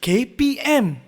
KPM.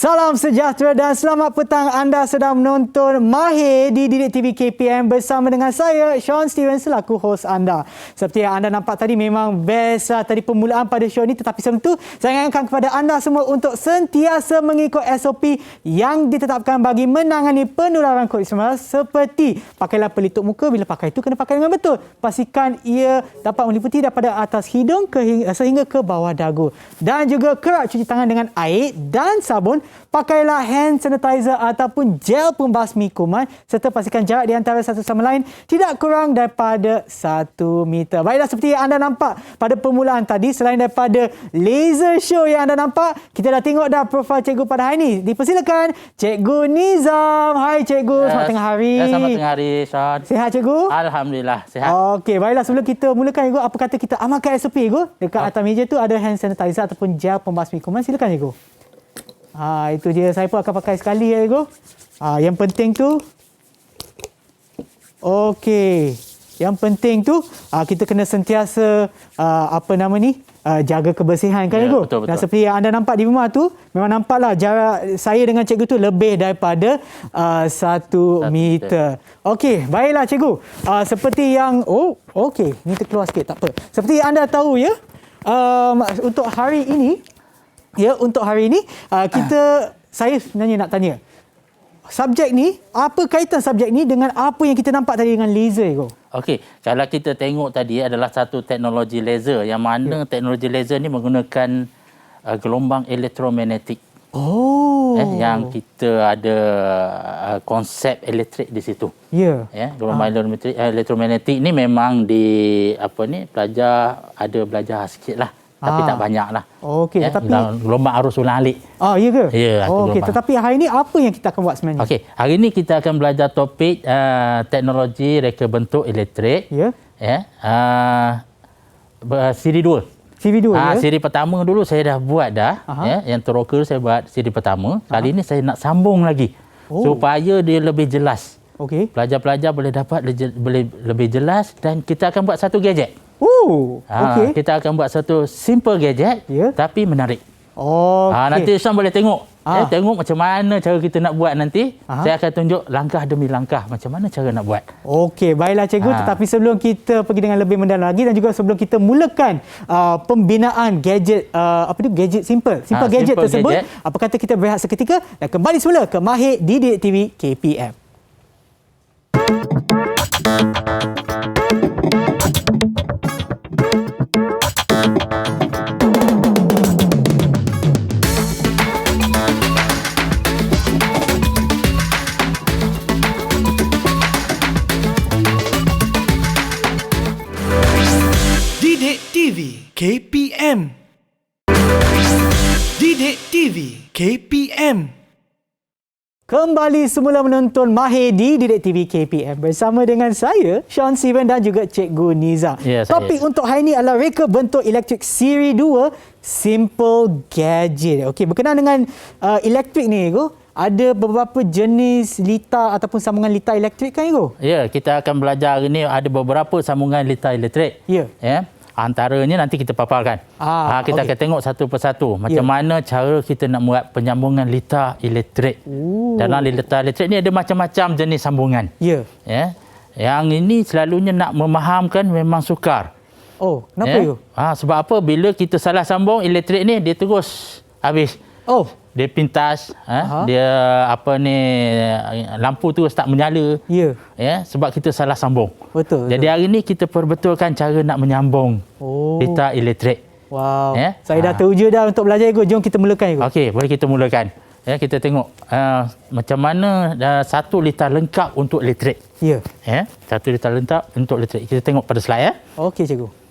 Salam sejahtera dan selamat petang. Anda sedang menonton Mahir di Didik TV KPM bersama dengan saya, Sean Steven, selaku hos anda. Seperti yang anda nampak tadi, memang best tadi permulaan pada show ini. Tetapi sebelum itu, saya ingatkan kepada anda semua untuk sentiasa mengikut SOP yang ditetapkan bagi menangani penularan COVID-19 seperti pakailah pelitup muka. Bila pakai itu, kena pakai dengan betul. Pastikan ia dapat meliputi daripada atas hidung sehingga ke bawah dagu. Dan juga kerap cuci tangan dengan air dan sabun. Pakailah hand sanitizer ataupun gel pembasmi kuman serta pastikan jarak di antara satu sama lain tidak kurang daripada 1 meter. Baiklah, seperti yang anda nampak pada permulaan tadi, selain daripada laser show yang anda nampak, kita dah tengok dah profil cikgu pada hari ini. Dipersilakan Cikgu Nizam. Hai Cikgu, selamat tengah hari. Selamat tengah hari, Sean. Sihat Cikgu? Alhamdulillah, sihat. Okey, baiklah, sebelum kita mulakan Cikgu, apa kata kita amalkan SOP Cikgu? Dekat atas meja tu ada hand sanitizer ataupun gel pembasmi kuman. Silakan Cikgu. Itu dia, saya pun akan pakai sekali ya Cikgu. Yang penting tu, okey. Yang penting tu, kita kena sentiasa jaga kebersihan kan Cikgu. Betul. Dan seperti yang anda nampak di rumah tu, memang nampaklah jarak saya dengan Cikgu tu lebih daripada 1 meter. Okey, baiklah Cikgu. Seperti yang, okey, ni terkeluar sikit, tak apa. Seperti yang anda tahu ya, untuk hari ini, saya sebenarnya nak tanya, subjek ni, apa kaitan subjek ni dengan apa yang kita nampak tadi dengan laser Cikgu? Okey, kalau kita tengok tadi adalah satu teknologi laser yang mana teknologi laser ni menggunakan gelombang elektromagnetik. Yang kita ada konsep elektrik di situ. Gelombang elektromagnetik ni memang belajar sikit lah. Tapi tak banyak lah. Okey, tetapi gelombang arus ulang alik. Ya ke? Ya, okey, tetapi hari ini apa yang kita akan buat sebenarnya? Okey, hari ini kita akan belajar topik teknologi reka bentuk elektrik. Siri 2. Siri 2 Siri pertama dulu saya dah buat dah. Yang teroker saya buat siri pertama. Kali ini saya nak sambung lagi. Supaya dia lebih jelas. Okey. Pelajar-pelajar boleh dapat lebih jelas dan kita akan buat satu gadget. Okey. Kita akan buat satu simple gadget tapi menarik. Nanti Sean boleh tengok. Tengok macam mana cara kita nak buat nanti. Saya akan tunjuk langkah demi langkah macam mana cara nak buat. Okey, baiklah Cikgu. Tetapi sebelum kita pergi dengan lebih mendalam lagi dan juga sebelum kita mulakan pembinaan gadget, gadget simple gadget tersebut, apa kata kita berehat seketika dan kembali semula ke Mahir di Didik TV KPM. TV KPM. Didik TV KPM. Kembali semula menonton Mahir di Didik TV KPM bersama dengan saya, Sean Steven dan juga Cikgu Niza. Yes, Topik untuk hari ini adalah reka bentuk elektrik siri 2 Simple Gadget. Okey, berkenaan dengan elektrik ni, Ego, ada beberapa jenis litar ataupun sambungan litar elektrik kan, Ego? Ya, kita akan belajar hari ini ada beberapa sambungan litar elektrik. Ya. Antaranya nanti kita paparkan. Kita akan tengok satu persatu macam mana cara kita nak buat penyambungan litar elektrik. Dalam litar elektrik ni ada macam-macam jenis sambungan. Ya. Yang ini selalunya nak memahamkan memang sukar. Oh, kenapa, Ego? Sebab apa? Bila kita salah sambung elektrik ni dia terus habis. Oh, Dia pintas, dia lampu tu tak menyala. ya. Sebab kita salah sambung. Betul. Jadi hari ni kita perbetulkan cara nak menyambung litar elektrik. Wow. Saya dah teruja dah untuk belajar, Ego. Jom kita mulakan, Ego. Okey, boleh kita mulakan. Kita tengok macam mana satu litar lengkap untuk elektrik. Ya. Satu litar lengkap untuk elektrik. Kita tengok pada slide. Okey, Cikgu.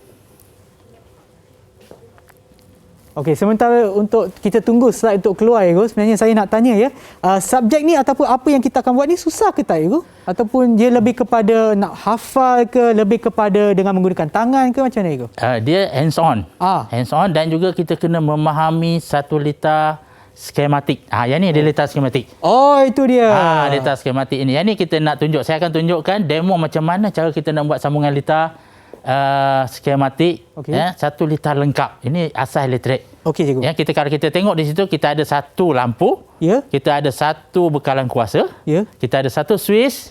Okey, sementara untuk kita tunggu slide untuk keluar, Ego, sebenarnya saya nak tanya subjek ni ataupun apa yang kita akan buat ni susah ke tak, Ego? Ataupun dia lebih kepada nak hafal ke, lebih kepada dengan menggunakan tangan ke, macam mana, Ego? Dia hands on. Hands on dan juga kita kena memahami satu litar skematik. Yang ni dia litar skematik. Oh, itu dia. Litar skematik ini. Yang ni kita nak tunjuk. Saya akan tunjukkan demo macam mana cara kita nak buat sambungan litar skematik. Satu litar lengkap. Ini asas elektrik. Okey, Cikgu. Kalau kita tengok di situ, kita ada satu lampu. Kita ada satu bekalan kuasa. Kita ada satu switch.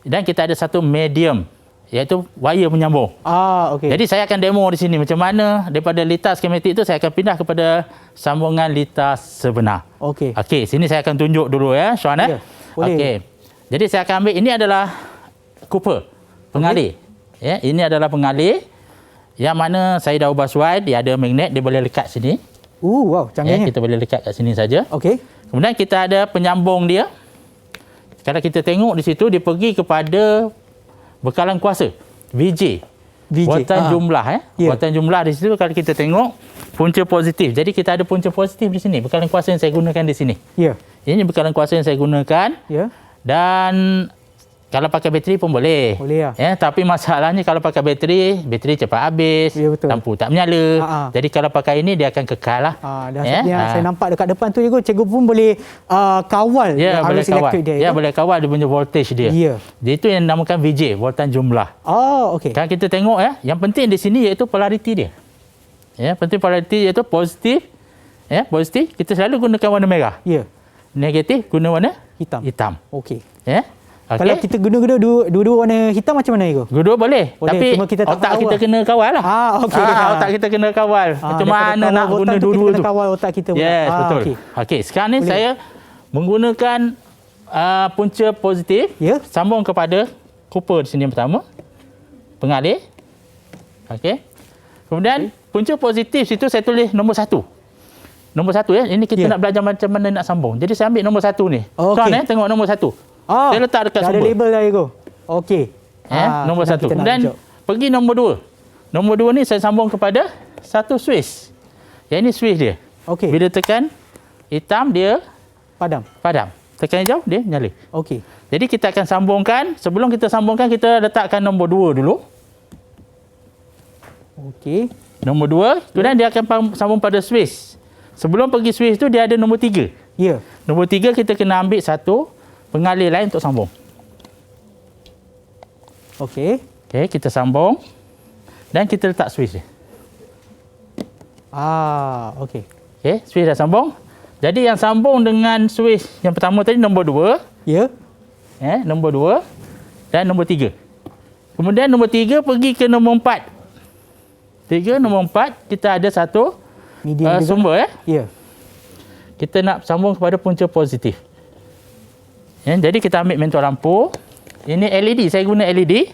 Dan kita ada satu medium, iaitu wire menyambung. Okey. Jadi saya akan demo di sini macam mana daripada litar skematik itu saya akan pindah kepada sambungan litar sebenar. Okey. Okey, sini saya akan tunjuk dulu Sean. Boleh. Okey. Jadi saya akan ambil, ini adalah cooper, pengalih. Ini adalah pengalih yang mana saya dah ubah suai, dia ada magnet, dia boleh lekat sini. Wow, canggihnya. Kita boleh lekat kat sini saja. Okey. Kemudian kita ada penyambung dia. Kalau kita tengok di situ, dia pergi kepada bekalan kuasa, VJ. Voltan jumlah. Voltan jumlah di situ kalau kita tengok punca positif. Jadi kita ada punca positif di sini. Bekalan kuasa yang saya gunakan di sini. Ini bekalan kuasa yang saya gunakan. Dan kalau pakai bateri pun boleh. Tapi masalahnya kalau pakai bateri cepat habis. Lampu tak menyala. Jadi kalau pakai ini dia akan kekal lah. Saya nampak dekat depan tu, Cikgu pun boleh kawal boleh arus elektrik dia. Boleh kawal dia punya voltage dia. Dia itu yang dinamakan VJ, voltan jumlah. Okey. Kan kita tengok yang penting di sini iaitu polariti dia. Penting polariti iaitu positif. Positif kita selalu gunakan warna merah. Negatif guna warna hitam. Okey. Kalau kita guna dua-dua warna hitam macam mana, Ego? Dua-dua boleh. Tapi kita otak kita kena kawal lah. Otak kita kena kawal. Macam mana nak guna dua-dua tu. Kita kawal otak kita. Betul. Okey, sekarang ni saya menggunakan punca positif. Sambung kepada cooper di sini yang pertama. Pengalih. Okey. Kemudian punca positif situ saya tulis nombor 1. Nombor 1 Ini kita nak belajar macam mana nak sambung. Jadi saya ambil nombor 1 ni. Tuan tengok nombor 1. Saya letak dekat sumber. Ada label dah, Ego. Okey. Nombor 1. Kemudian pergi nombor 2. Nombor 2 ni saya sambung kepada satu switch. Yang ini switch dia. Okey. Bila tekan hitam dia padam. Tekan hijau dia nyala. Okey. Jadi kita akan sambungkan. Sebelum kita sambungkan, kita letakkan nombor 2 dulu. Okey. Nombor 2. Kemudian dia akan sambung pada switch. Sebelum pergi switch tu dia ada nombor 3. Nombor 3 kita kena ambil satu pengalih lain untuk sambung. Okey, kita sambung dan kita letak switch dia. Okey. Switch dah sambung. Jadi yang sambung dengan switch yang pertama tadi nombor 2. Nombor 2 dan nombor 3. Kemudian nombor 3 pergi ke nombor 4. Nombor 4 kita ada satu sumber. Kita nak sambung kepada punca positif. Jadi kita ambil mentol lampu. Ini LED, saya guna LED.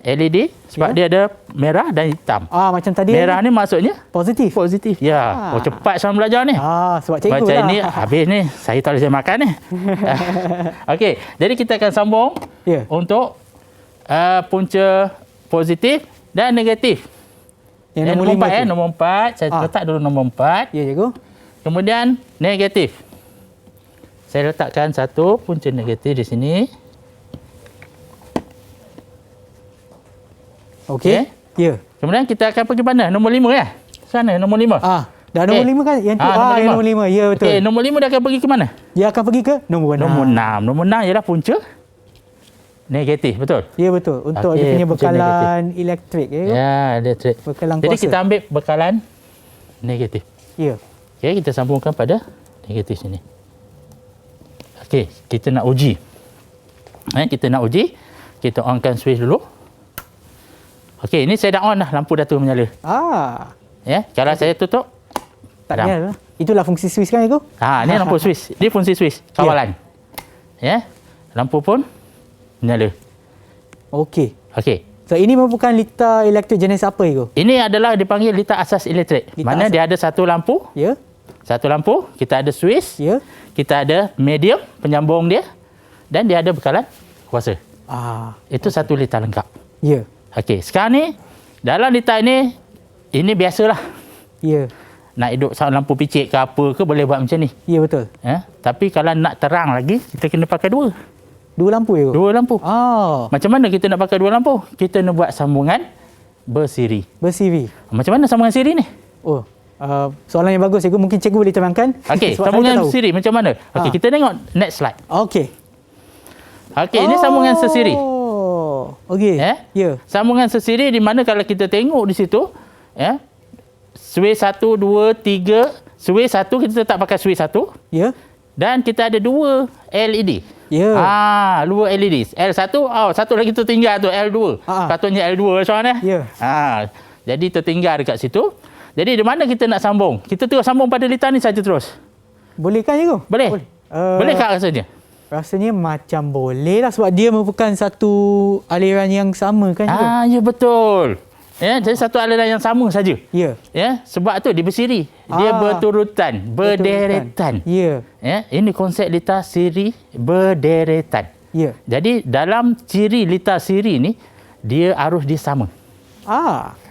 LED sebab dia ada merah dan hitam. Macam tadi. Merah ni maksudnya positif. Cepat saya belajar ni. Sebab cikgu macam lah. ni habis ni saya tak boleh makan ni. Okey, jadi kita akan sambung untuk punca positif dan negatif. Yang nombor nombor 4 5 tu. nombor 4. Saya letak dulu nombor 4. Ya, cikgu. Kemudian negatif. Saya letakkan satu punca negatif di sini. Okey. Ya. Kemudian kita akan pergi mana? Nombor 5 ya? Sana nombor 5. Dah nombor 5 kan? Yang tu. Yang nombor 5. Ya, betul. Okey, nombor 5 dia akan pergi ke mana? Dia akan pergi ke nombor 6. Nombor 6. Nombor 6 ialah punca negatif, betul? Ya, betul. Untuk Okey, dia punya punca bekalan elektrik. Ya, Ya, elektrik. Bekalan Jadi kuasa. kita ambil bekalan negatif. Ya. Okey, kita sambungkan pada negatif sini. Okey, kita nak uji. Kita nak uji. Kita onkan switch dulu. Okey, ini saya dah on dah. Lampu dah tu menyala. Ya, kalau saya tutup, Tak padam. ada. Itulah fungsi switch kan, cikgu? Ni lampu switch. Ini fungsi switch, kawalan. Ya. Lampu pun menyala. Okey. Okey. So, ini merupakan litar elektrik jenis apa, cikgu? Ini adalah dipanggil litar asas elektrik. Litar Mana asas. dia ada satu lampu, Ya. kita ada switch, Ya. kita ada medium penyambung dia dan dia ada bekalan kuasa. Itu satu litar lengkap. Ya. Okey, sekarang ni dalam litar ini biasalah. Ya. Nak hidup lampu picit ke apa ke boleh buat macam ni. Ya, betul. Tapi kalau nak terang lagi, kita kena pakai dua. Dua lampu, cikgu? Dua lampu. Ah. Macam mana kita nak pakai dua lampu? Kita nak buat sambungan bersiri. Bersiri. Macam mana sambungan siri ni? Oh. Soalan yang bagus, cikgu. Mungkin cikgu boleh terangkan. Okey, Sebab saya sambungan tak tahu. bersiri macam mana? Okey, kita tengok next slide. Okey. Okey, ini sambungan sesiri. Okey. Ya. Sambungan sesiri di mana kalau kita tengok di situ, switch 1, 2, 3. Switch 1 kita tetap pakai switch 1 Ya. dan kita ada dua LED. Ya. Dua LED. L1, satu lagi tertinggal tu L2. Patutnya L2 soalan Ya. Jadi tertinggal dekat situ. Jadi di mana kita nak sambung? Kita terus sambung pada litar ni saja terus. Boleh kan, cikgu? Boleh. Boleh tak rasanya? Rasanya macam boleh lah sebab dia merupakan satu aliran yang sama kan, cikgu? Ya betul. Jadi satu aliran yang sama saja. Ya. Sebab tu dia bersiri. Dia berturutan, berderetan. Ya. Ini konsep litar siri berderetan. Ya. Jadi dalam ciri litar siri ni dia arus dia sama.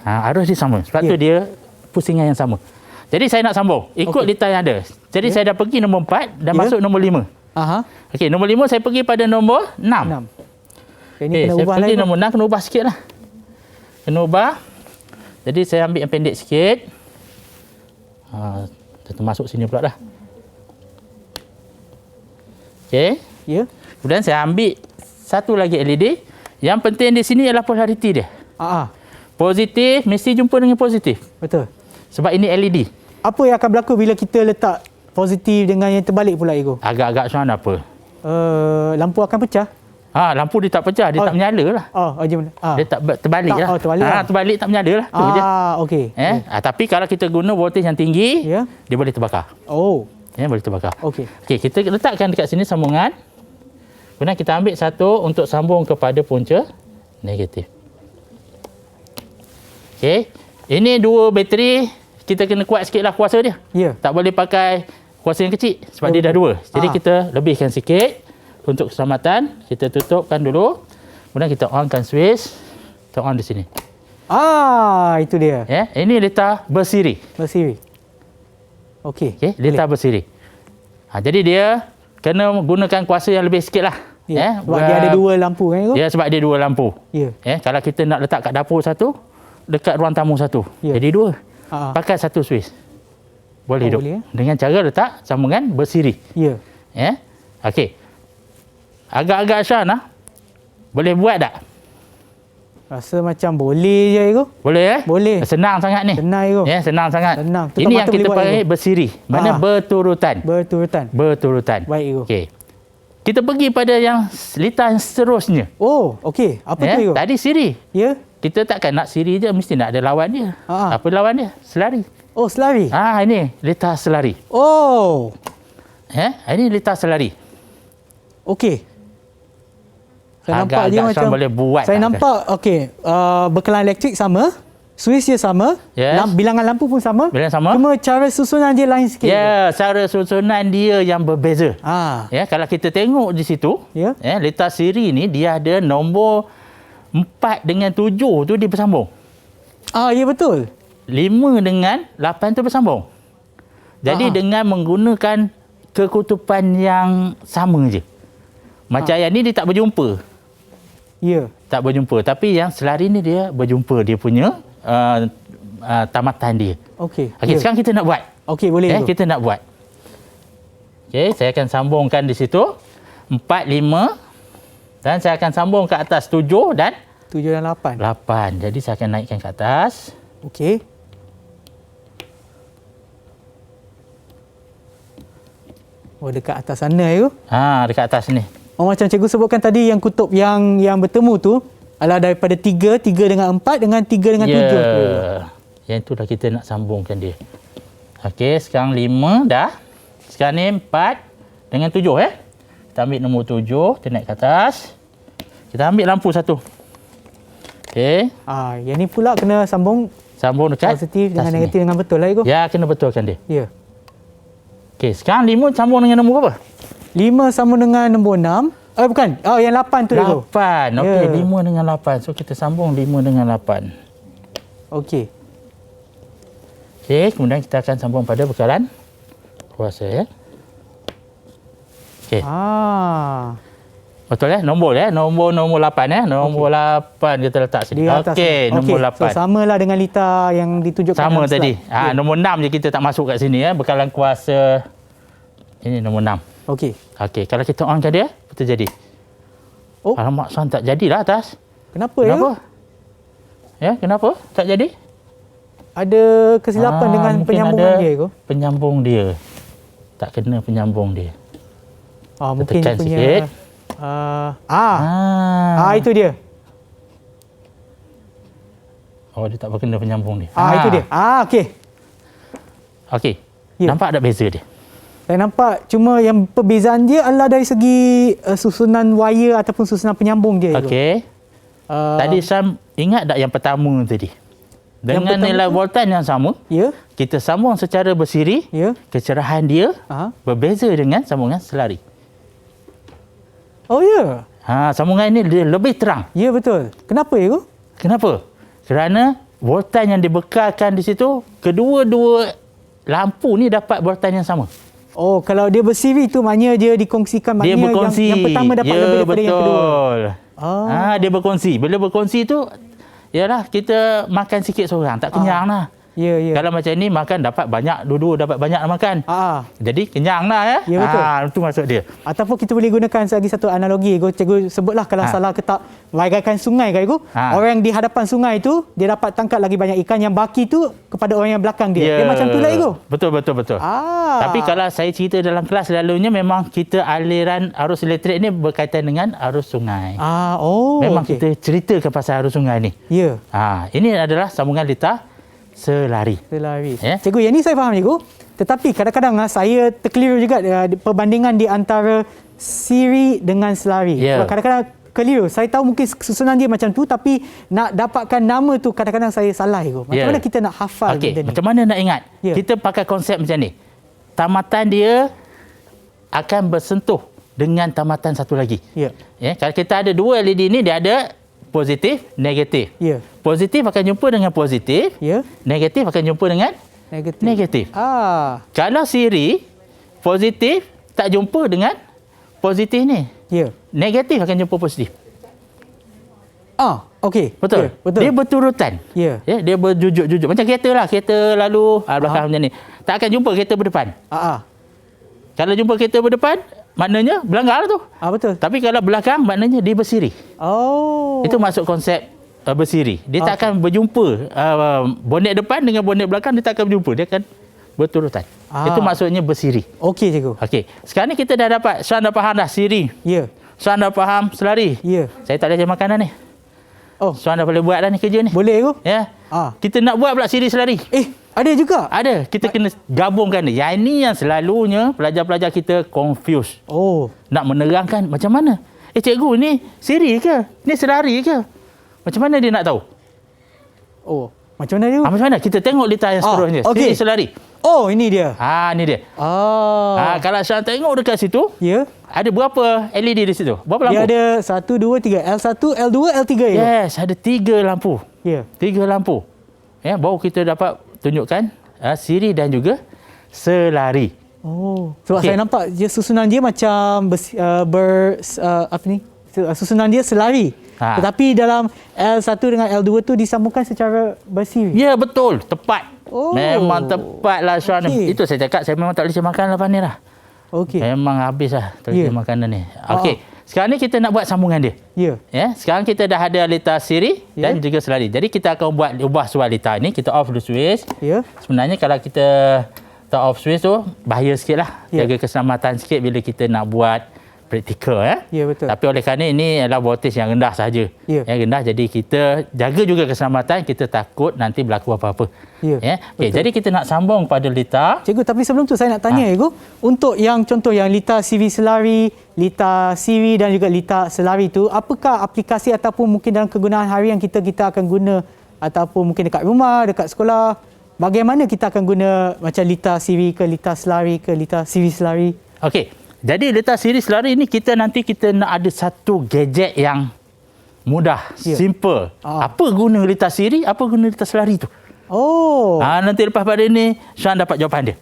Arus dia sama. Sebab tu dia pusingan yang sama. Jadi saya nak sambung ikut litar yang ada. Jadi saya dah pergi nombor 4 dan masuk nombor 5. Okey, nombor 5 saya pergi pada nombor 6. Ini kena saya ubah pergi lagi. nombor 6 kena ubah sikit lah. Kena ubah. Jadi saya ambil yang pendek sikit. Termasuk sini pula dah. Okey. Ya. Kemudian saya ambil satu lagi LED. Yang penting di sini ialah polariti dia. Positif mesti jumpa dengan positif. Betul. Sebab ini LED. Apa yang akan berlaku bila kita letak positif dengan yang terbalik pula, cikgu? Agak-agak soalan apa? Lampu akan pecah? Lampu dia tak pecah, dia tak menyala lah. Dia tak terbalik Tak, lah. terbalik lah. Terbalik tak menyala lah. Tu je. Okey. Tapi kalau kita guna voltage yang tinggi, dia boleh terbakar. Boleh terbakar. Okey. Okey, kita letakkan dekat sini sambungan. Kemudian kita ambil satu untuk sambung kepada punca negatif. Okey. Ini dua bateri, kita kena kuat sikit lah kuasa dia. Tak boleh pakai kuasa yang kecil sebab dia dah dua. Jadi kita lebihkan sikit untuk keselamatan. Kita tutupkan dulu. Kemudian kita onkan switch. Kita on di sini. Itu dia. Ini litar bersiri. Bersiri. Okey. Litar bersiri. Jadi dia kena gunakan kuasa yang lebih sikit lah. Sebab dia ada dua lampu kan, cikgu? Ya, sebab dia dua lampu. Kalau kita nak letak kat dapur satu, dekat ruang tamu satu. Jadi dua. Pakai satu switch. Boleh hidup. Boleh, dengan cara letak sambungan bersiri. Okey. Agak-agak Syan boleh buat tak? Rasa macam boleh je, cikgu. Boleh Boleh. Senang sangat ni. Senang, cikgu. Senang sangat. Senang. Tutup Ini mata yang kita boleh buat, panggil cikgu. bersiri. Mana berturutan. Berturutan. Baik, cikgu. Okey. Kita pergi pada yang litar yang seterusnya. Okey. Apa tu, cikgu? Tadi siri. Ya. Kita takkan nak siri je, mesti nak ada lawan dia. Apa lawan dia? Selari. Selari. Ini litar selari. Ini litar selari. Okey. Saya nampak dia Agak-agak macam boleh buat. Saya nampak bekalan elektrik sama, switch dia sama, bilangan lampu pun sama. Bilangan sama. Cuma cara susunan dia lain sikit. Cara susunan dia yang berbeza. Kalau kita tengok di situ, litar siri ni dia ada nombor 4 dengan 7 tu dia bersambung. Ya, betul. 5 dengan 8 tu bersambung. Jadi dengan menggunakan kekutupan yang sama je. Macam yang ni dia tak berjumpa. Ya. Tak berjumpa. Tapi yang selari ni dia berjumpa dia punya tamatan dia. Okey. Okey, sekarang kita nak buat. Okey, boleh. Kita nak buat. Okey, saya akan sambungkan di situ 4, 5 dan saya akan sambung ke atas 7 dan 7 dan 8. 8. Jadi saya akan naikkan ke atas. Okey. Oh, dekat atas sana tu. Dekat atas ni. Oh, macam cikgu sebutkan tadi yang kutub yang bertemu tu adalah daripada 3 dengan 4 dengan 3 dengan 7 tu. Yang tu dah kita nak sambungkan dia. Okey, sekarang 5 dah. Sekarang ni 4 dengan 7 Kita ambil nombor 7, kita naik ke atas. Kita ambil lampu satu. Okey. Yang ni pula kena sambung Dekat positif dengan sini. negatif dengan betul lah cikgu. Ya, kena betulkan dia. Ya. Okey, sekarang 5 sambung dengan nombor apa? 5 sama dengan nombor 6. Bukan. Oh, yang 8 tu cikgu. 8. Okey, Ya. 5 dengan 8. So kita sambung 5 dengan 8. Okey. Okey, kemudian kita akan sambung pada bekalan kuasa Okey. Betul nombor nombor 8 nombor 8 kita letak sini. Okey, nombor 8. So samalah dengan lita yang ditunjukkan Sama dalam tadi. slide. Nombor 6 je kita tak masuk kat sini bekalan kuasa. Ini nombor 6. Okey. Okey, kalau kita onkan dia, betul jadi. Oh. Alamak, Suan tak jadilah atas. Kenapa? Ya, kenapa? Tak jadi? Ada kesilapan dengan mungkin penyambungan ada dia ke? Penyambung dia. Tak kena penyambung dia. Mungkin dia tekan punya sikit. Itu dia. Oh, dia tak berkena penyambung dia. Itu dia. Okey. Okey. Ya. Nampak tak beza dia? Saya nampak cuma yang perbezaan dia adalah dari segi susunan wire ataupun susunan penyambung dia. Okey. Tadi Sam ingat tak yang pertama tadi? Dengan nilai voltan yang sama, Ya. kita sambung secara bersiri, Ya. kecerahan dia berbeza dengan sambungan selari. Oh, ya. Sambungan ini dia lebih terang. Ya, betul. Kenapa ya? Kenapa? Kerana voltan yang dibekalkan di situ, kedua-dua lampu ni dapat voltan yang sama. Oh, kalau dia bersiri tu maknanya dia dikongsikan, Dia maknanya berkongsi. yang pertama dapat lebih daripada yang kedua. Betul. Dia berkongsi. Bila berkongsi tu, yalah kita makan sikit seorang, tak kenyang lah. Ya, ya. Kalau macam ni makan dapat banyak, dua-dua dapat banyak nak makan. Jadi kenyang lah ya. Ya, betul. Itu maksud dia. Ataupun kita boleh gunakan lagi satu analogi. Cikgu sebutlah kalau salah ke tak, bagaikan sungai kan cikgu. Orang yang di hadapan sungai tu, dia dapat tangkap lagi banyak ikan, yang baki tu kepada orang yang belakang dia. Dia macam tu lah cikgu. Betul. Tapi kalau saya cerita dalam kelas selalunya memang kita aliran arus elektrik ni berkaitan dengan arus sungai. Memang kita ceritakan pasal arus sungai ni. Ya. Ini adalah sambungan lita selari. Cikgu, yang ni saya faham cikgu. Tetapi kadang-kadang saya terkeliru juga perbandingan di antara siri dengan selari. Sebab kadang-kadang keliru. Saya tahu mungkin susunan dia macam tu, tapi nak dapatkan nama tu kadang-kadang saya salah cikgu. Macam mana kita nak hafal benda ni? Macam mana nak ingat? Kita pakai konsep macam ni. Tamatan dia akan bersentuh dengan tamatan satu lagi. Kalau kita ada dua LED ni, dia ada positif, negatif. Positif akan jumpa dengan positif. Negatif akan jumpa dengan negatif. Kalau siri, positif tak jumpa dengan positif ni. Negatif akan jumpa positif. Okey. Betul. Dia berturutan. Dia berjujuk-jujuk. Macam kereta lah. Kereta lalu belakang macam ni. Tak akan jumpa kereta berdepan. Kalau jumpa kereta berdepan, maknanya berlanggar lah tu. Betul. Tapi kalau belakang, maknanya dia bersiri. Itu masuk konsep bersiri. Dia tak akan berjumpa. Bonet depan dengan bonet belakang, dia tak akan berjumpa. Dia akan berturutan. Itu maksudnya bersiri. Okey, cikgu. Okey. Sekarang ni kita dah dapat, Suan dah faham dah siri. Suan dah faham selari. Saya tak ada jam makanan ni. Suan dah boleh buat dah ni kerja ni. Boleh, cikgu? Kita nak buat pula siri selari. Ada juga? Ada. Kita kena gabungkan ni. Yang ini yang selalunya pelajar-pelajar kita confuse. Nak menerangkan macam mana? Cikgu, ni siri ke? Ni selari ke? Macam mana dia nak tahu? Macam mana dia? Macam mana? Kita tengok lita yang seterusnya. Siri selari. Ini dia. Ni dia. Kalau Syah tengok dekat situ, ada berapa LED di situ? Berapa lampu? Dia ada 1, 2, 3. L1, L2, L3 ya? Yes, ada 3 lampu. 3 lampu. baru kita dapat tunjukkan siri dan juga selari. Sebab saya nampak susunan dia macam susunan dia selari. Tetapi dalam L1 dengan L2 tu disambungkan secara bersiri. Ya, betul. Tepat. Memang tepat lah, Sean. Itu saya cakap, saya memang tak boleh makan lepas ni lah. Memang habis lah terima makanan ni. Okey. Sekarang ni kita nak buat sambungan dia. Sekarang kita dah ada litar siri dan juga selari. Jadi kita akan ubah suara litar ni. Kita off dulu switch. Sebenarnya kalau kita tak off switch tu, bahaya sikit lah. Jaga keselamatan sikit bila kita nak buat praktikal. Betul. Tapi oleh kerana ini adalah voltage yang rendah sahaja. Yang rendah, jadi kita jaga juga keselamatan. Kita takut nanti berlaku apa-apa. Okey, jadi kita nak sambung pada litar. Cikgu, tapi sebelum tu saya nak tanya, Cikgu. Untuk yang contoh yang litar siri selari, litar siri dan juga litar selari tu, apakah aplikasi ataupun mungkin dalam kegunaan harian kita akan guna, ataupun mungkin dekat rumah, dekat sekolah, bagaimana kita akan guna macam litar siri ke litar selari ke litar siri selari? Okey. Jadi litar siri selari ni kita nak ada satu gadget yang mudah, simple. Apa guna litar siri, apa guna litar selari tu? Nanti lepas pada ni Sean dapat jawapan dia.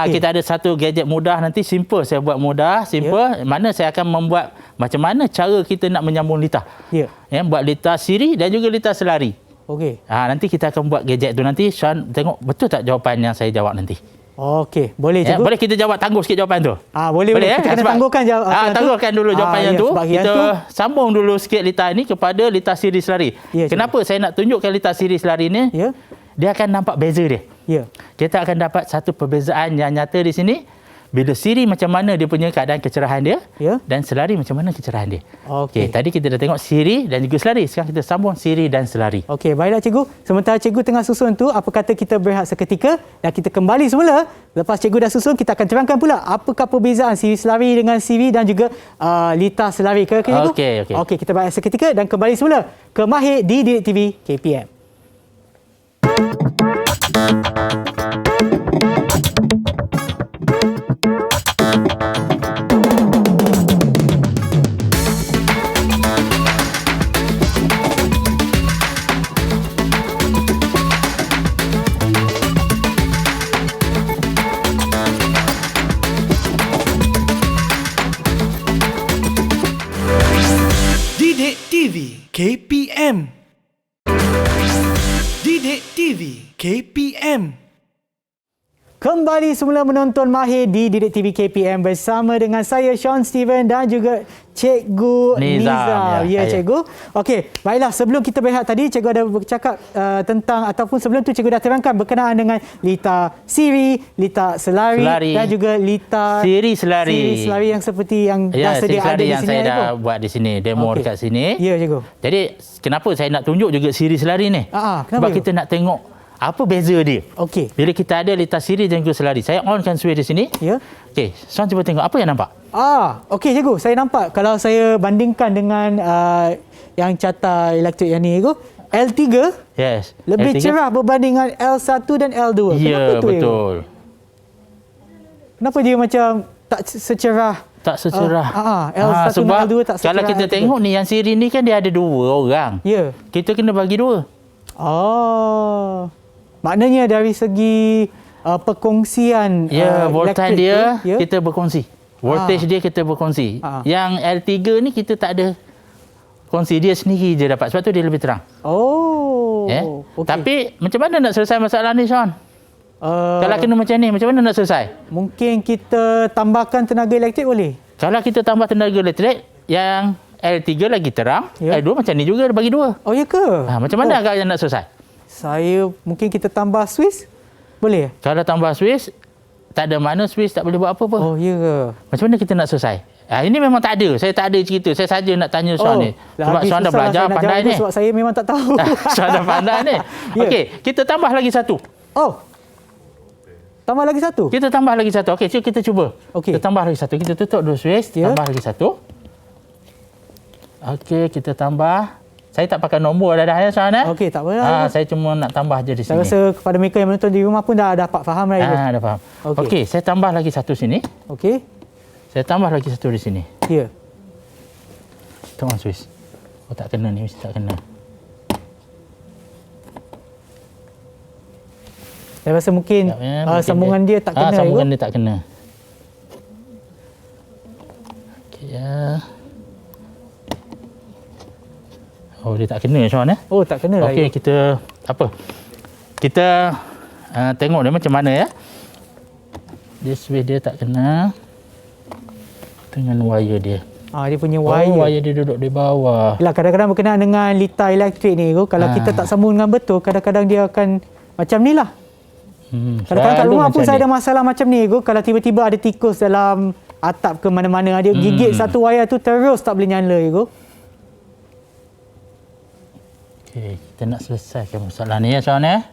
Kita ada satu gadget mudah nanti, simple. Saya buat mudah, simple. Mana saya akan membuat macam mana cara kita nak menyambung litar. Buat litar siri dan juga litar selari. Nanti kita akan buat gadget tu nanti. Sean tengok betul tak jawapan yang saya jawab nanti. Boleh, Cikgu. Boleh kita jawab tangguh sikit jawapan tu. Boleh. Kita kena tangguhkan jawapan tu. Tangguhkan dulu jawapan yang tu. Kita sambung dulu sikit litar ni kepada litar siri selari. Kenapa saya nak tunjukkan litar siri selari ni? Dia akan nampak beza dia. Kita akan dapat satu perbezaan yang nyata di sini. Bila siri macam mana dia punya keadaan kecerahan dia, dan selari macam mana kecerahan dia. Tadi kita dah tengok siri dan juga selari. Sekarang kita sambung siri dan selari. Baiklah, Cikgu. Sementara Cikgu tengah susun tu, apa kata kita berehat seketika dan kita kembali semula. Lepas Cikgu dah susun, kita akan terangkan pula apakah perbezaan siri selari dengan siri dan juga litar selari. Cikgu? Okey, kita berehat seketika dan kembali semula ke Mahir di Didik TV KPM. Didik TV KPM. Didik TV KPM. Kembali semula menonton Mahir di Didik TV KPM bersama dengan saya Sean Steven dan juga Cikgu Nizam. Cikgu. Okey, baiklah, sebelum kita berehat tadi Cikgu ada bercakap tentang, ataupun sebelum tu Cikgu dah terangkan berkenaan dengan litar siri, litar selari dan juga litar siri selari yang seperti yang dah sedia ada di sini. Yang saya dah buat di sini, demo dekat sini. Cikgu. Jadi kenapa saya nak tunjuk juga siri selari ni? Sebab kita nak tengok apa beza dia. Bila kita ada litar siri dan juga selari. Saya onkan switch di sini. Okey, Sean cuba tengok apa yang nampak. Okey, Cikgu. Saya nampak kalau saya bandingkan dengan yang carta elektrik yang ni, Cikgu, L3 lebih L3 cerah berbanding dengan L1 dan L2. Kenapa tu, betul. Cikgu? Kenapa dia macam tak secerah? L1 sebab dan L2 tak secerah. Kalau kita tengok ni, yang siri ni kan dia ada 2 orang. Kita kena bagi 2. Maknanya dari segi perkongsian voltage dia kita berkongsi. Voltage dia kita berkongsi. Yang L3 ni kita tak ada kongsi, dia sendiri je dapat. Sebab tu dia lebih terang. Tapi macam mana nak selesai masalah ni, Sean? Kalau kena macam ni, macam mana nak selesai? Mungkin kita tambahkan tenaga elektrik boleh? Kalau kita tambah tenaga elektrik, yang L3 lagi terang, L2 macam ni juga bagi 2. Ya ke? Macam mana agaknya nak selesai? Mungkin kita tambah switch? Boleh? Kalau tambah switch, tak ada makna switch tak boleh buat apa-apa. Ya ke? Macam mana kita nak selesai? Ini memang tak ada. Saya tak ada cerita. Saya saja nak tanya Sean ni. Sebab Sean dah belajar pandai ni. Sebab saya memang tak tahu. Sean dah pandai ni. Okey, kita tambah lagi satu. Tambah lagi satu? Kita tambah lagi satu. Okey, kita cuba. Kita tambah lagi satu. Kita tutup dulu switch. Tambah lagi satu. Okey, kita tambah. Saya tak pakai nombor dah ya, Sean. Okey, tak apa. Saya cuma nak tambah je di sini. Saya rasa kepada mereka yang menonton di rumah pun dah dapat faham dah. Dah faham. Okey, saya tambah lagi satu sini. Saya tambah lagi satu di sini. Tengok switch. Tak kena ni, mesti tak kena. Saya rasa mungkin Sekejap, mungkin sambungan dia tak kena. Sambungan Ibu. dia tak kena. Okey ya. Oh, dia tak kena Sean Oh, tak kena lah. Okey, Ibu. kita apa? Kita tengok dia macam mana ya. Dia switch dia tak kena dengan wire dia. Dia punya Oh, wire. wire dia duduk di bawah. Yalah, kadang-kadang berkenaan dengan litar elektrik ni, Ibu. Kalau kita tak sambung dengan betul, kadang-kadang dia akan macam ni lah. Kadang-kadang kat Selalu rumah pun macam saya ni. ada masalah macam ni, Ibu. Kalau tiba-tiba ada tikus dalam atap ke mana-mana, dia gigit satu wire tu terus tak boleh nyala, Ibu. Okey, kita nak selesaikan masalah ni ya Sean ya.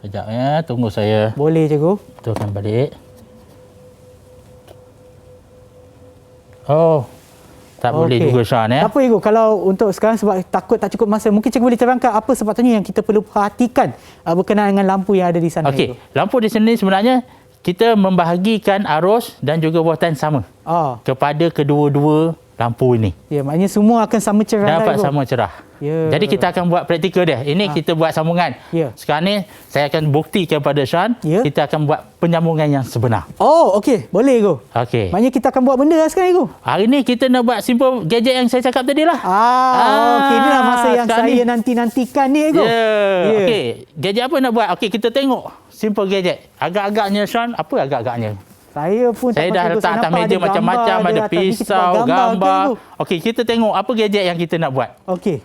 Sekejap ya, tunggu saya Boleh, Cikgu. betulkan balik. Oh, tak boleh juga Sean ya. Tak apa, Ibu. Kalau untuk sekarang sebab takut tak cukup masa, mungkin Cikgu boleh terangkan apa sebabnya yang kita perlu perhatikan berkenaan dengan lampu yang ada di sana, Okey, Ibu. lampu di sini sebenarnya kita membahagikan arus dan juga voltan sama kepada kedua-dua lampu ini. Ya, maknanya semua akan sama cerah lah, Dapat Ibu. sama cerah. Ya. Jadi kita akan buat praktikal dia. Ini kita buat sambungan. Ya. Sekarang ni saya akan buktikan kepada Sean, Ya. kita akan buat penyambungan yang sebenar. Oh, okey. Boleh, Ibu. Okey. Maknanya kita akan buat benda lah sekarang, Ibu. Hari ni kita nak buat simple gadget yang saya cakap tadi lah. Okey. Inilah masa yang sekarang saya ni. nanti-nantikan ni, Ibu. Ya. Ya. Okey, gadget apa nak buat? Okey, kita tengok simple gadget. Agak-agaknya Sean, apa agak-agaknya? Saya pun Saya tak dah pasti, Ibu. letak Saya atas nampak meja ada macam-macam, gambar ada atas ni, kita pisau, buat gambar. Ibu. Okey, kita tengok apa gadget yang kita nak buat. Okey.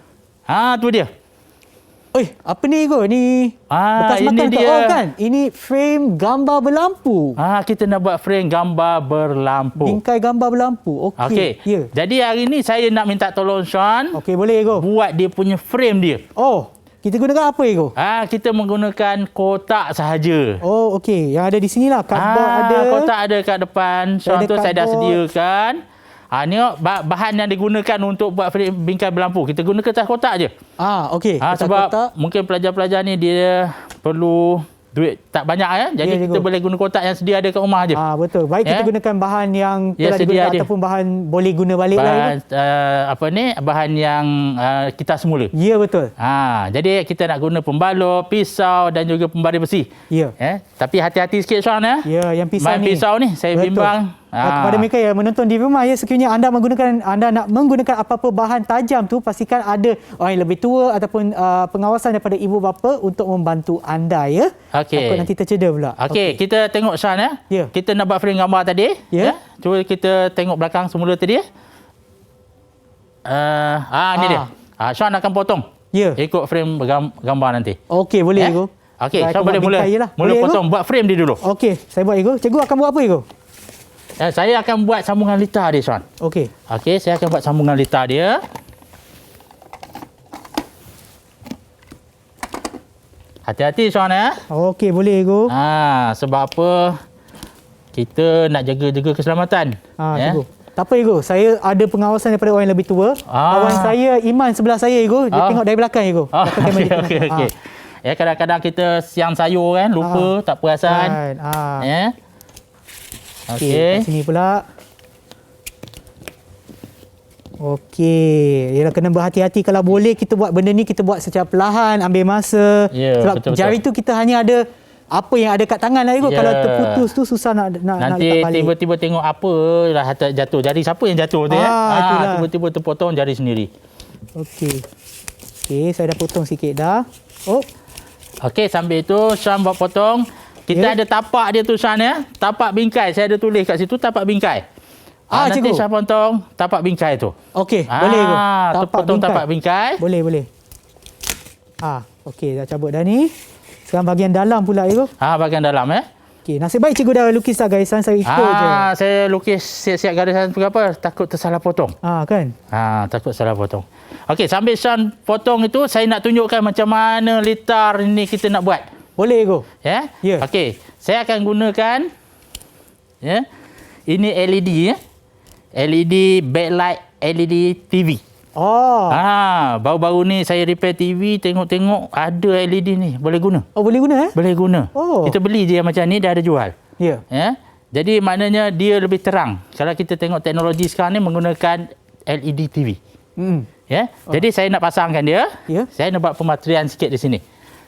Tu dia. Oi, apa ni, Ibu? Ni bekas ini makan ke? dia. Oh, kan? Ini frame gambar berlampu. Kita nak buat frame gambar berlampu. Bingkai gambar berlampu. Okey. Okey. Ya. Jadi hari ni saya nak minta tolong Sean Okey, boleh, Ibu. buat dia punya frame dia. Oh, kita gunakan apa, Ibu? Kita menggunakan kotak sahaja. Oh, okey. Yang ada di sini lah. Cardboard ada. Kotak ada kat depan. Sean Ada tu saya dah cardboard. sediakan. Ni bahan yang digunakan untuk buat frame bingkai berlampu. Kita guna kertas kotak je. Okey. Sebab Kotak. mungkin pelajar-pelajar ni dia perlu duit tak banyak ya. Jadi Ya, kita cikgu. boleh guna kotak yang sedia ada kat rumah je. Betul. Baik kita Ya. gunakan bahan yang Ya, telah sedia digunakan ada. ataupun bahan boleh guna balik lah, Bahan Ibu. bahan yang kita semula. Ya, betul. Jadi kita nak guna pembalur, pisau dan juga pembaris besi. Ya. Tapi hati-hati sikit Sean ya. Ya, yang pisau Main ni. pisau ni saya Betul. bimbang. Kepada mereka yang menonton di rumah, ya, sekiranya anda nak menggunakan apa-apa bahan tajam tu, pastikan ada orang yang lebih tua ataupun pengawasan daripada ibu bapa untuk membantu anda, ya. Okey. Takut nanti tercedera pula. Okey, kita tengok Sean ya. Ya. Kita nak buat frame gambar tadi. Ya. Cuba kita tengok belakang semula tadi ya. Ni dia. Sean akan potong. Ya. Ikut frame gambar nanti. Okey, boleh, Ibu. Okey, Saya Sean akan boleh buat mula. bingkai je lah. Mula Boleh, Ibu? potong, buat frame dia dulu. Okey, saya buat, Ibu. Cikgu akan buat apa, Ibu? Saya akan buat sambungan litar dia Sean. Okey. Okey, saya akan buat sambungan litar dia. Hati-hati Sean ya. Okey, boleh, Ibu. Sebab apa? Kita nak jaga-jaga keselamatan. Cikgu. Tak apa, Ibu. Saya ada pengawasan daripada orang yang lebih tua. Kawan saya, Iman sebelah saya, Ibu. Dia tengok dari belakang, Ibu. Belakang kamera dia tengok. Okey. Ya, kadang-kadang kita siang sayur kan, lupa, tak perasan. Kan. Ya. Okey, Okey. kat sini pula. Okey. Yalah, kena berhati-hati. Kalau boleh kita buat benda ni, kita buat secara perlahan, ambil masa. Ya, Sebab betul-betul. jari tu kita hanya ada apa yang ada kat tangan lah, Ibu. Ya. Kalau terputus tu susah nak Nanti letak balik. tiba-tiba tengok apa lah jatuh. Jari siapa yang jatuh tu ya? Itulah. Tiba-tiba terpotong jari sendiri. Okey. Okey, saya dah potong sikit dah. Oh, Okey, sambil itu Sean buat potong. Kita Ya. ada tapak dia tu Sean ya. Tapak bingkai. Saya ada tulis kat situ tapak bingkai. Nanti cikgu. Sean potong tapak bingkai tu. okey. Boleh, Ibu. Potong tapak bingkai. Boleh, boleh. Okey, dah cabut dah ni. Sekarang bahagian dalam pula, Ibu. Bahagian dalam ya. Okey, nasib baik cikgu dah lukis dah garisan, saya ikut je. Saya lukis siap-siap garisan berapa, takut tersalah potong. Kan? Takut salah potong. Okey, sambil Sean potong itu, saya nak tunjukkan macam mana litar ni kita nak buat. Boleh, Ibu. Ya? Ya. Okey, saya akan gunakan ini LED ya. LED backlight LED TV. Baru-baru ni saya repair TV, tengok-tengok ada LED ni, boleh guna. Boleh guna, Boleh guna. Oh. Kita beli je yang macam ni, dah ada jual. Ya. Ya. Jadi maknanya dia lebih terang. Kalau kita tengok teknologi sekarang ni menggunakan LED TV. Ya. Jadi saya nak pasangkan dia. Ya. Saya nak buat pematerian sikit di sini.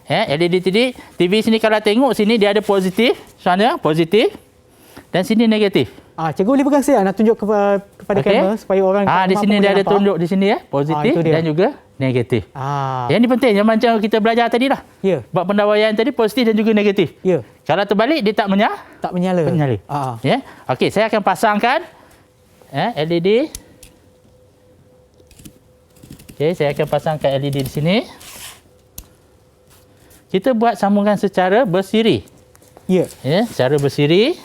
LED TV sini kalau tengok sini dia ada positif, sana positif dan sini negatif. Cikgu boleh pegang saya nak tunjuk kepada kamera supaya orang di sini dia ada tunjuk di sini positif dan juga negatif. Yang ni penting yang macam kita belajar tadi lah. Ya. Buat pendawaian tadi positif dan juga negatif. Ya. Kalau terbalik dia tak menyala. Ya. Okey, saya akan pasangkan LED. Okey, saya akan pasangkan LED di sini. Kita buat sambungan secara bersiri. Ya. Secara bersiri.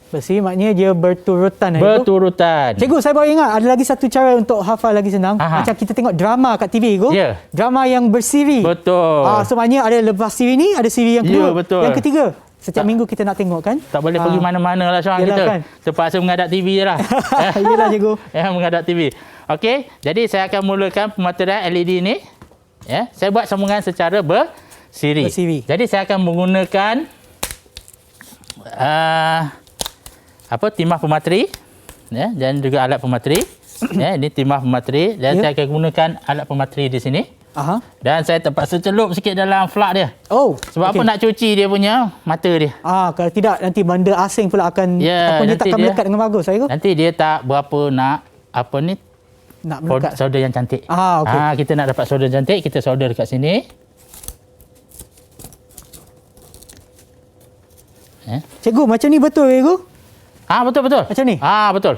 Bersiri maknanya dia berturutan. Berturutan. Cikgu, saya baru ingat ada lagi satu cara untuk hafal lagi senang. Macam kita tengok drama kat TV tu. Ya. Drama yang bersiri. Betul. So maknanya ada lepas siri ni, ada siri yang kedua. Ya, betul. Yang ketiga. Setiap minggu kita nak tengok kan. Tak boleh pergi mana-mana lah Syam kita. Kan? Terpaksa menghadap TV je lah. Yelah cikgu. Menghadap TV. Okey, jadi saya akan mulakan pemateran LED ni. Saya buat sambungan secara bersiri. Jadi saya akan menggunakan timah pemateri dan juga alat pemateri. Ini timah pemateri dan saya akan gunakan alat pemateri di sini. Dan saya terpaksa celup sikit dalam flak dia. Sebab apa nak cuci dia punya mata dia. Kalau tidak nanti benda asing pula akan dia takkan melekat dengan bagus. Nanti dia tak berapa nak melekat solder yang cantik. Kita nak dapat solder cantik, kita solder dekat sini. Cikgu, macam ni betul cikgu? Betul. Macam ni? Betul.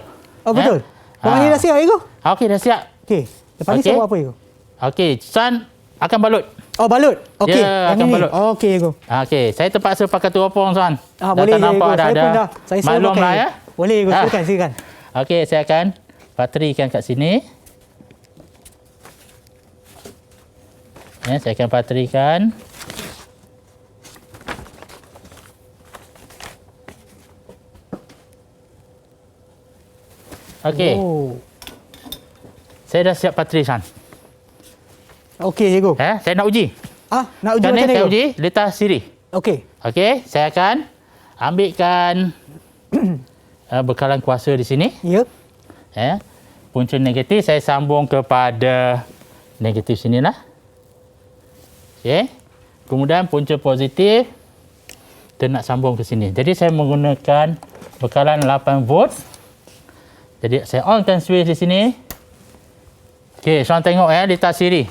Betul. Orang ni dah siap cikgu? Okey, dah siap. Okey. Lepas ni saya buat apa cikgu? Okey, San akan balut. Balut. Okey. Ya, akan balut. Okey cikgu. Okey, saya terpaksa pakai teropong San. Boleh tak nampak cikgu. Saya pun dah. Saya maklum lah ya. Boleh cikgu, silakan. Okey, saya akan patrikan kat sini. Saya akan patrikan. Okey. Saya dah siap patri San. Okey cikgu. Saya nak uji. Nak uji macam ni? Saya uji letak siri. Okey. Okey, saya akan ambilkan bekalan kuasa di sini. Ya. Punca negatif saya sambung kepada negatif sinilah. Okey. Kemudian punca positif kita nak sambung ke sini. Jadi saya menggunakan bekalan 8 volt. Jadi saya onkan switch di sini. Okey, Sean tengok letak siri.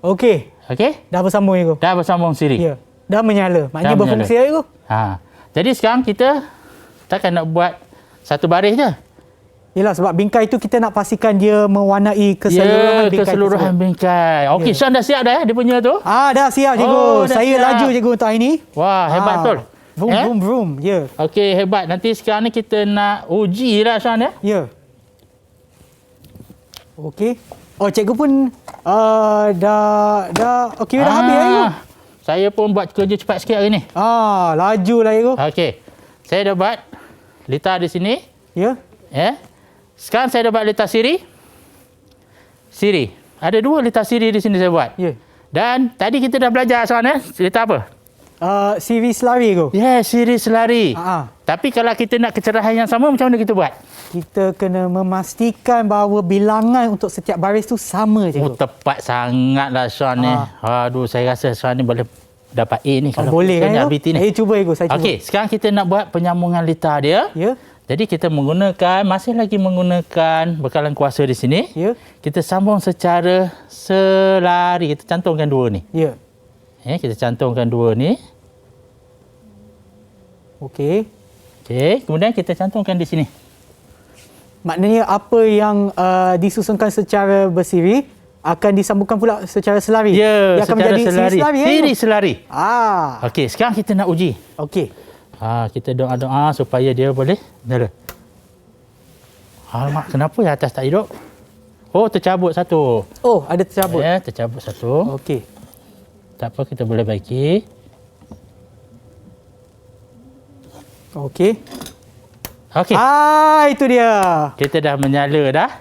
Okey. Dah bersambung cikgu. Dah bersambung siri. Ya. Dah menyala. Maknanya berfungsi cikgu. Jadi sekarang kita takkan nak buat satu baris je. Yalah, sebab bingkai tu kita nak pastikan dia mewarnai keseluruhan bingkai. Keseluruhan bingkai. Okey, Sean dah siap dah dia punya tu? Dah siap cikgu. Saya siap. laju cikgu untuk hari ni. Wah, hebat betul. Vroom. Ya. Okey, hebat. Nanti sekarang ni kita nak uji lah Sean ya. Ya. Okey. Cikgu pun dah okey dah habis cikgu. Saya pun buat kerja cepat sikit hari ni. Laju lah cikgu. Okey. Saya dah buat letak di sini. Ya. Sekarang saya dah buat letak siri. Siri. Ada 2 letak siri di sini saya buat. Ya. Dan tadi kita dah belajar Sean letak apa? Siri selari cikgu. Siri selari. Tapi kalau kita nak kecerahan yang sama, macam mana kita buat? Kita kena memastikan bahawa bilangan untuk setiap baris tu sama cikgu. Tepat sangatlah Sean ni. Aduh, saya rasa Sean ni boleh dapat A ni. Kalau boleh kan BT ni. Cuba cikgu, saya cuba. Okey, sekarang kita nak buat penyambungan letar dia. Ya. Jadi kita masih lagi menggunakan bekalan kuasa di sini. Ya. Kita sambung secara selari. Kita cantumkan 2 ni. Ya. Kita cantumkan 2 ni. Okey. Kemudian kita cantumkan di sini. Maknanya apa yang disusunkan secara bersiri akan disambungkan pula secara selari. Ya, dia akan secara menjadi selari. Siri selari. Okey, sekarang kita nak uji. Okey. Kita doa-doa supaya dia boleh nyala. Alamak, kenapa yang atas tak hidup? Tercabut satu. Ada tercabut. Tercabut satu. Okey. Tak apa, kita boleh baiki. Okey. Okey. Itu dia. Kita dah menyala dah.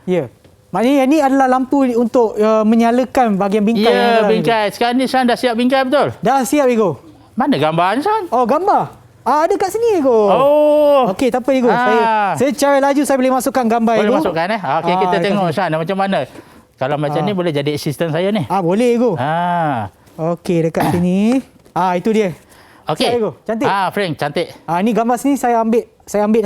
Ya. Maknanya yang ni adalah lampu untuk menyalakan bahagian bingkai. Ya, bingkai. Sekarang ni Sean dah siap bingkai betul? Dah siap cikgu. Mana gambar Sean? Gambar. Ada kat sini Ego. Oh. Okey, tak apa Ego. Saya secara laju saya boleh masukkan gambar Boleh Ego. masukkan Okey, kita tengok Shan macam mana. Kalau macam ni boleh jadi assistant saya ni. Boleh Ego. Okey, dekat sini. Itu dia. Okey. Ego, cantik. Frank, cantik. Ni gambar sini saya ambil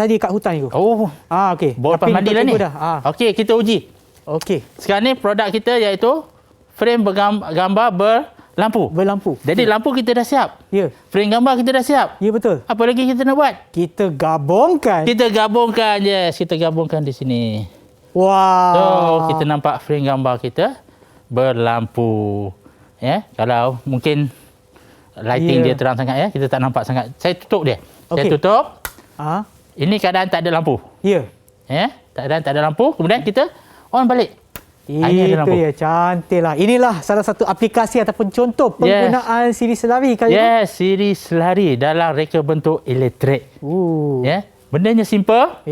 tadi kat hutan Ego. Oh. Okey. Bawa lepas mandi lah ni. Okey, kita uji. Okey. Sekarang ni produk kita iaitu frame gambar berlampu. Jadi lampu kita dah siap. Ya. Frame gambar kita dah siap. Ya, betul. Apa lagi kita nak buat? Kita gabungkan. Yes. Kita gabungkan di sini. Wah. So, kita nampak frame gambar kita berlampu. Kalau mungkin lighting dia terang sangat kita tak nampak sangat. Saya tutup dia. Saya tutup. Ini keadaan tak ada lampu. Ya. Keadaan tak ada lampu. Kemudian kita on balik. Ini ada lampu. Itu ya, cantiklah. Inilah salah satu aplikasi ataupun contoh penggunaan siri selari kali ini. Yes, siri selari dalam reka bentuk elektrik. Bendanya simple.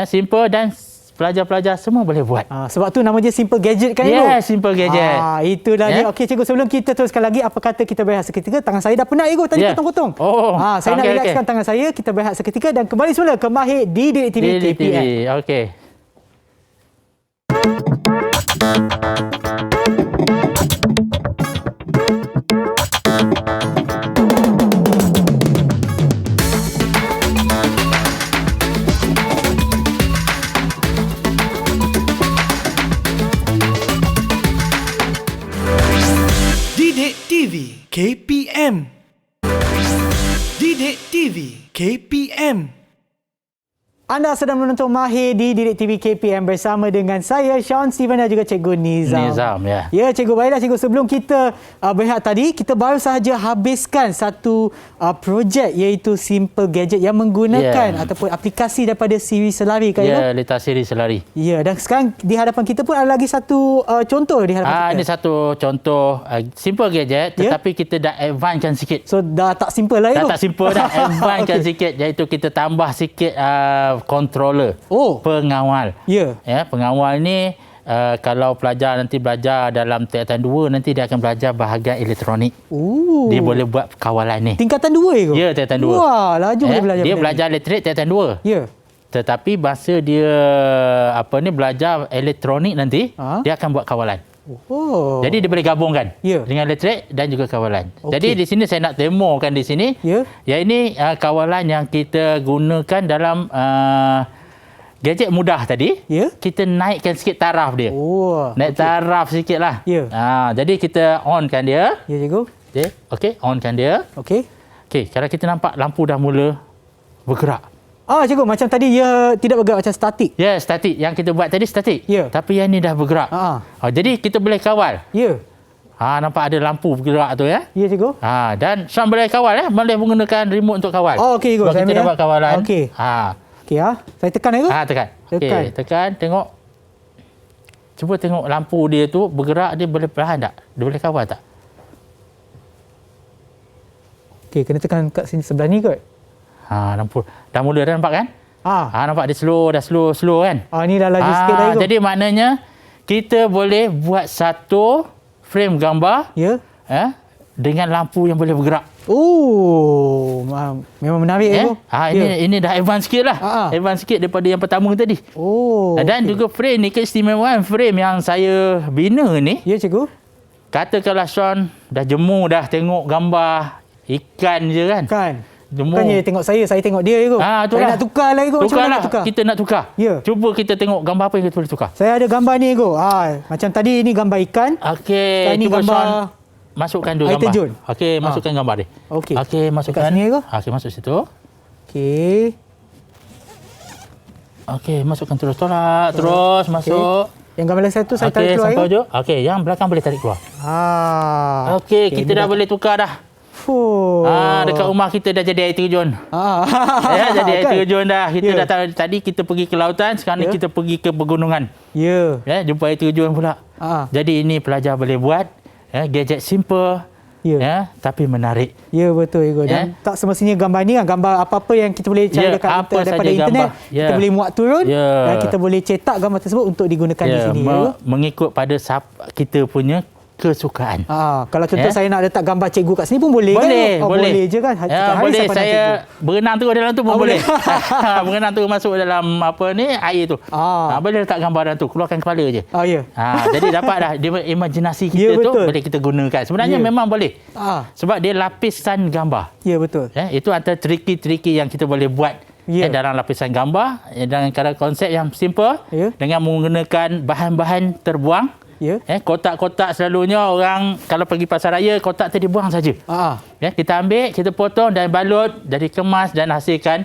Simple dan pelajar-pelajar semua boleh buat. Sebab tu nama dia Simple Gadget kan? Yes, Simple Gadget. Itulah dia. Okey cikgu, sebelum kita teruskan lagi, apa kata kita berehat seketika? Tangan saya dah penat Ego tadi potong-potong. Saya nak relaxkan tangan saya, kita berehat seketika dan kembali semula ke Mahir di Didik TV KPM. Okey. Didik TV KPM. Didik TV KPM. Anda sedang menonton Mahir di Didik TV KPM bersama dengan saya, Sean Steven dan juga Cikgu Nizam. Ya, Cikgu. Baiklah, Cikgu. Sebelum kita berehat tadi, kita baru sahaja habiskan satu projek iaitu Simple Gadget yang menggunakan ataupun aplikasi daripada siri selari. Letak siri selari. Ya, dan sekarang di hadapan kita pun ada lagi satu contoh di hadapan kita. Ini satu contoh Simple Gadget tetapi kita dah advanckan sikit. So, dah tak simple lah. Dah tak simple dah. Advanckan sikit. Iaitu kita tambah sikit controller, pengawal. Pengawal ni kalau pelajar nanti belajar dalam tingkatan 2, nanti dia akan belajar bahagian elektronik. Dia boleh buat kawalan ni. Tingkatan 2 Ego? Ya, tingkatan 2. Wah, laju boleh belajar. Dia belajar elektrik tingkatan 2. Ya. Tetapi masa dia belajar elektronik nanti, dia akan buat kawalan. Jadi dia boleh gabungkan dengan elektrik dan juga kawalan. Jadi di sini saya nak demokan di sini. Ya, ini kawalan yang kita gunakan dalam gadget mudah tadi. Kita naikkan sikit taraf dia. Naik taraf sikitlah. Jadi kita onkan dia. Ya, Cikgu. Okey, onkan dia. Okey, kalau kita nampak lampu dah mula bergerak. Cikgu, macam tadi ia tidak bergerak, macam statik. Ya, statik. Yang kita buat tadi statik. Tapi yang ni dah bergerak. Jadi kita boleh kawal. Nampak ada lampu bergerak tu ya. Ya, Cikgu. Dan Sean boleh kawal boleh menggunakan remote untuk kawal. Okey, Cikgu. Kita dapat kawalan. Okey. Saya tekan Cikgu. Tekan. Okey, tekan, tengok. Cuba tengok lampu dia tu bergerak, dia boleh perlahan tak? Dia boleh kawal tak? Okey, kena tekan kat sini sebelah ni kot. Lampu dah mula dah nampak kan? Nampak dia slow kan? Ni dah laju sikit dah. Jadi maknanya kita boleh buat satu frame gambar dengan lampu yang boleh bergerak. Memang menarik Ego. Ini dah advance sikit lah. Advance sikit daripada yang pertama tadi. Dan juga frame ni keistimewaan frame yang saya bina ni. Ya, Cikgu. Katakanlah Sean dah jemu dah tengok gambar ikan je kan? Bukannya dia tengok saya tengok dia Ego. Saya nak tukar lah Ego. Tukarlah. Kita nak tukar. Cuba kita tengok gambar apa yang kita boleh tukar. Saya ada gambar ni Ego. Macam tadi ini gambar ikan. Okey, ini gambar masukkan dulu air gambar. terjun. Okey, masukkan gambar dia. Okey, masukkan. Sini Ego. Okey, masuk situ. Okey, masukkan terus. Terus masuk. Yang gambar satu saya tarik keluar sampai hujung. Okey, yang belakang boleh tarik keluar. Okey, kita dah boleh tukar dah. Dekat rumah kita dah jadi air terjun. Jadi air terjun dah. Kita dah tadi kita pergi ke lautan, sekarang ni kita pergi ke pegunungan. Jumpa air terjun pula. Jadi ini pelajar boleh buat gadget simple tapi menarik. Ya, betul Ego. Dan tak semestinya gambar ni gambar apa-apa yang kita boleh cari daripada internet. Kita boleh muat turun dan kita boleh cetak gambar tersebut untuk digunakan di sini. Mengikut pada kita punya kesukaan. Kalau contoh saya nak letak gambar cikgu kat sini pun boleh, Boleh, kan? boleh. Boleh je kan? Boleh, saya berenang tu dalam tu pun boleh. boleh. Berenang tu masuk dalam air tu. Boleh letak gambar dalam tu, keluarkan kepala je. Ya. Jadi dapat dah imajinasi kita tu boleh kita gunakan. Sebenarnya memang boleh. Sebab dia lapisan gambar. Ya, betul. Itu antara triki-triki yang kita boleh buat dalam lapisan gambar dengan cara konsep yang simple dengan menggunakan bahan-bahan terbuang. Kotak-kotak selalunya orang kalau pergi pasar raya kotak tu dibuang saja. Kita ambil, kita potong dan balut, jadi kemas dan hasilkan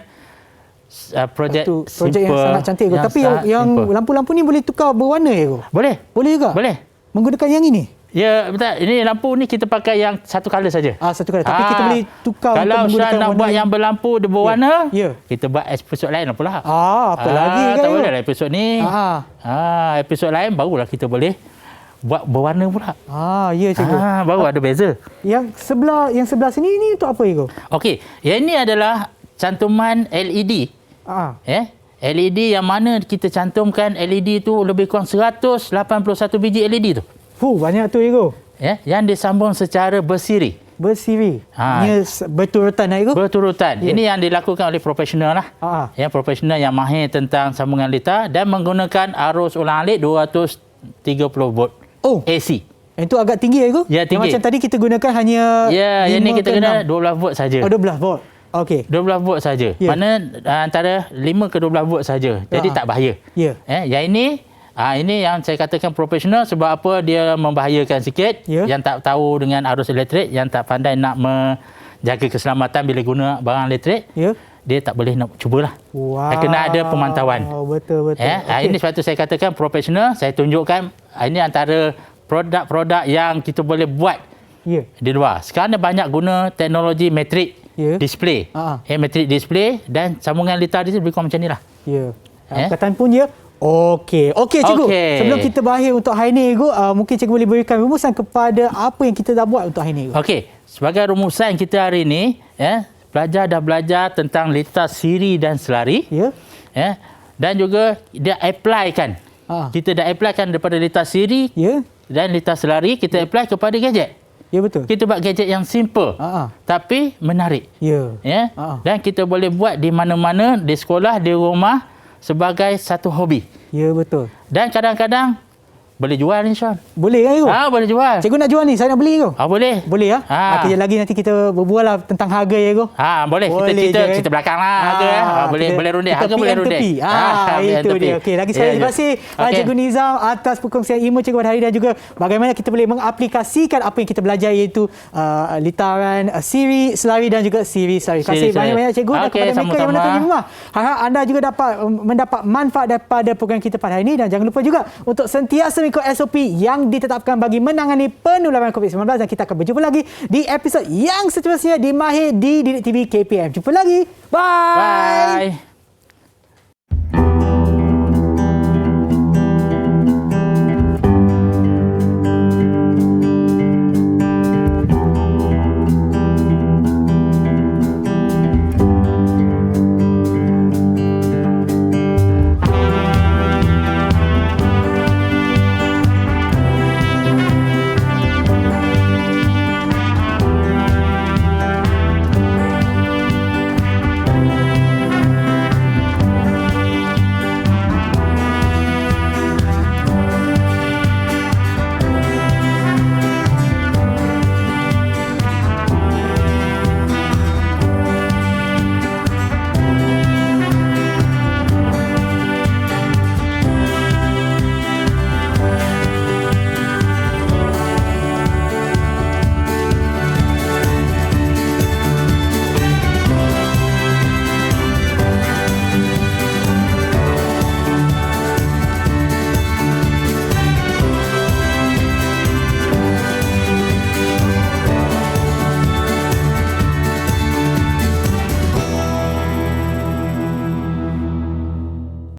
projek yang sangat cantik. Tapi yang lampu-lampu ni boleh tukar berwarna ya? Boleh. Boleh juga? Boleh. Menggunakan yang ini? Ya, betul. Ini lampu ni kita pakai yang satu color saja. Satu color. Tapi kita boleh tukar kalau untuk menggunakan nak buat yang berlampu berwarna, kita buat episod lain pula. Apa lagi kan? Tak boleh lah episod ni. Episod lain barulah kita boleh buat berwarna pula. Ya, cikgu. Baru ada beza. Yang sebelah sini ni untuk apa, cikgu? Okey, yang ini adalah cantuman LED. LED yang mana kita cantumkan LED tu lebih kurang 181 biji LED tu. Banyak tu, cikgu. Yang disambung secara bersiri. Bersiri. Ini berturutan, cikgu? Berturutan. Ini yang dilakukan oleh profesional lah. Yang profesional yang mahir tentang sambungan litar dan menggunakan arus ulang-alik 230 volt. AC. Itu agak tinggi, cikgu? Ya, tinggi. Macam tadi kita gunakan hanya yang ni kita guna 12 volt saja. 12 volt. Okey. 12 volt saja. Mana antara 5 ke 12 volt saja. Jadi tak bahaya. Yang ini yang saya katakan profesional sebab apa dia membahayakan sikit. Yang tak tahu dengan arus elektrik, yang tak pandai nak menjaga keselamatan bila guna barang elektrik, dia tak boleh nak cubalah. Kena ada pemantauan. Betul. Ini sebab tu saya katakan profesional. Saya tunjukkan ini antara produk-produk yang kita boleh buat di luar. Sekarang banyak guna teknologi matrik display. Matrik display dan sambungan litar di sini lebih kurang macam ni lah. Angkatan pun Okey, cikgu. Sebelum kita berakhir untuk hari ni, cikgu, mungkin cikgu boleh berikan rumusan kepada apa yang kita dah buat untuk hari ni. Okey, sebagai rumusan kita hari ni, pelajar dah belajar tentang litar siri dan selari. Dan juga dia applykan. Kita dah applykan daripada litar siri dan litar selari, kita apply kepada gadget. Ya, betul. Kita buat gadget yang simple tapi menarik. Dan kita boleh buat di mana-mana, di sekolah, di rumah sebagai satu hobi. Ya, betul. Dan kadang-kadang boleh jual ni, Sean. Boleh kan, cikgu? Boleh jual. Cikgu nak jual ni, saya nak beli, cikgu. Boleh. Boleh ya? Kejap lagi nanti kita berbual lah tentang harga, ya, cikgu. Boleh. Kita belakang lah harga. Boleh runding. Harga boleh runding. Itu dia. Okey, lagi sekali terima kasih Cikgu Nizam atas perkongsian ilmu cikgu pada hari dan juga bagaimana kita boleh mengaplikasikan apa yang kita belajar iaitu litaran siri, selari dan juga siri selari. Terima kasih banyak-banyak cikgu dan kepada mereka yang menonton di rumah. Harap anda juga dapat mendapat manfaat daripada program kita pada hari ini dan jangan lupa juga untuk sentiasa mengikut SOP yang ditetapkan bagi menangani penularan COVID-19 dan kita akan berjumpa lagi di episod yang seterusnya di Mahir di Didik TV KPM. Jumpa lagi. Bye.